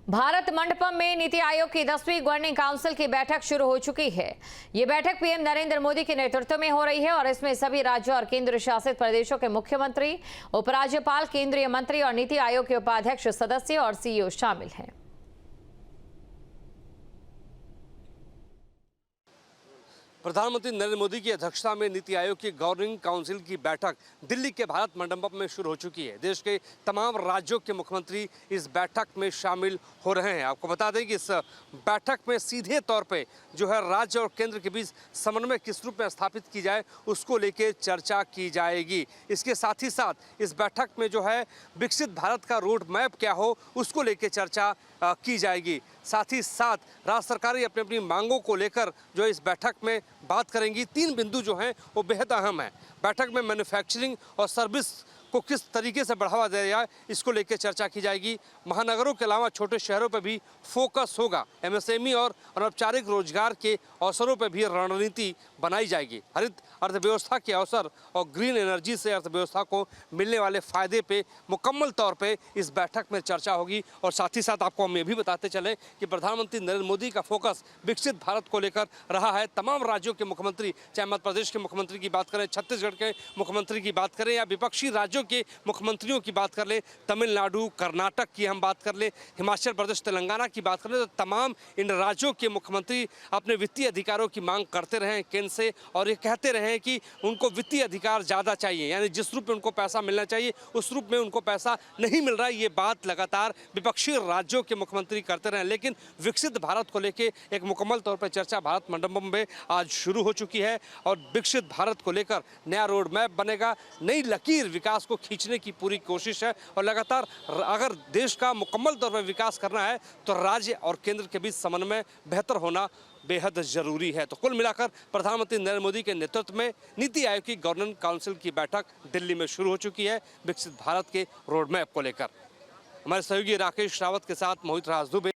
भारत मंडपम में नीति आयोग की 10वीं गवर्निंग काउंसिल की बैठक शुरू हो चुकी है। ये बैठक पीएम नरेंद्र मोदी के नेतृत्व में हो रही है और इसमें सभी राज्यों और केंद्र शासित प्रदेशों के मुख्यमंत्री, उपराज्यपाल, केंद्रीय मंत्री और नीति आयोग के उपाध्यक्ष, सदस्य और सीईओ शामिल हैं। प्रधानमंत्री नरेंद्र मोदी की अध्यक्षता में नीति आयोग की गवर्निंग काउंसिल की बैठक दिल्ली के भारत मंडपम में शुरू हो चुकी है। देश के तमाम राज्यों के मुख्यमंत्री इस बैठक में शामिल हो रहे हैं। आपको बता दें कि इस बैठक में सीधे तौर पे जो है राज्य और केंद्र के बीच समन्वय किस रूप में स्थापित की जाए उसको लेकर चर्चा की जाएगी। इसके साथ ही साथ इस बैठक में जो है विकसित भारत का रोड मैप क्या हो उसको लेकर चर्चा की जाएगी। साथ ही साथ राज्य सरकारें अपनी अपनी मांगों को लेकर जो इस बैठक में बात करेंगी। 3 बिंदु जो हैं वो बेहद अहम है। बैठक में मैन्युफैक्चरिंग और सर्विस को किस तरीके से बढ़ावा दिया जाए इसको लेकर चर्चा की जाएगी। महानगरों के अलावा छोटे शहरों पर भी फोकस होगा। एमएसएमई और अनौपचारिक रोजगार के अवसरों पर भी रणनीति बनाई जाएगी। हरित अर्थव्यवस्था के अवसर और ग्रीन एनर्जी से अर्थव्यवस्था को मिलने वाले फायदे पे मुकम्मल तौर पे इस बैठक में चर्चा होगी। और साथ ही साथ आपको हम ये भी बताते चले कि प्रधानमंत्री नरेंद्र मोदी का फोकस विकसित भारत को लेकर रहा है। तमाम राज्यों के मुख्यमंत्री, चाहे मध्य प्रदेश के मुख्यमंत्री की बात करें, छत्तीसगढ़ के मुख्यमंत्री की बात करें या विपक्षी राज्यों के मुख्यमंत्रियों की बात कर ले, तमिलनाडु, कर्नाटक की हम बात कर ले, हिमाचल प्रदेश, तेलंगाना की बात कर ले, तो तमाम इन राज्यों के मुख्यमंत्री अपने वित्तीय अधिकारों की मांग करते रहे हैं केंद्र से और ये कहते रहे हैं कि उनको वित्तीय अधिकार ज़्यादा चाहिए, यानी जिस रूप में उनको पैसा मिलना चाहिए उस रूप में उनको पैसा नहीं मिल रहा है। ये बात लगातार विपक्षी राज्यों के मुख्यमंत्री करते रहे। लेकिन विकसित भारत को लेकर एक मुकम्मल तौर पर चर्चा भारत मंडपम में आज शुरू हो चुकी है और विकसित भारत को लेकर नया रोड मैप बनेगा। नई लकीर विकास को खींचने की पूरी कोशिश है और लगातार अगर देश का मुकम्मल तौर पर विकास करना है तो राज्य और केंद्र के बीच समन्वय बेहतर होना बेहद जरूरी है। तो कुल मिलाकर प्रधानमंत्री नरेंद्र मोदी के नेतृत्व में नीति आयोग की गवर्निंग काउंसिल की बैठक दिल्ली में शुरू हो चुकी है विकसित भारत के रोड मैप को लेकर। हमारे सहयोगी राकेश रावत के साथ मोहित राज दुबे।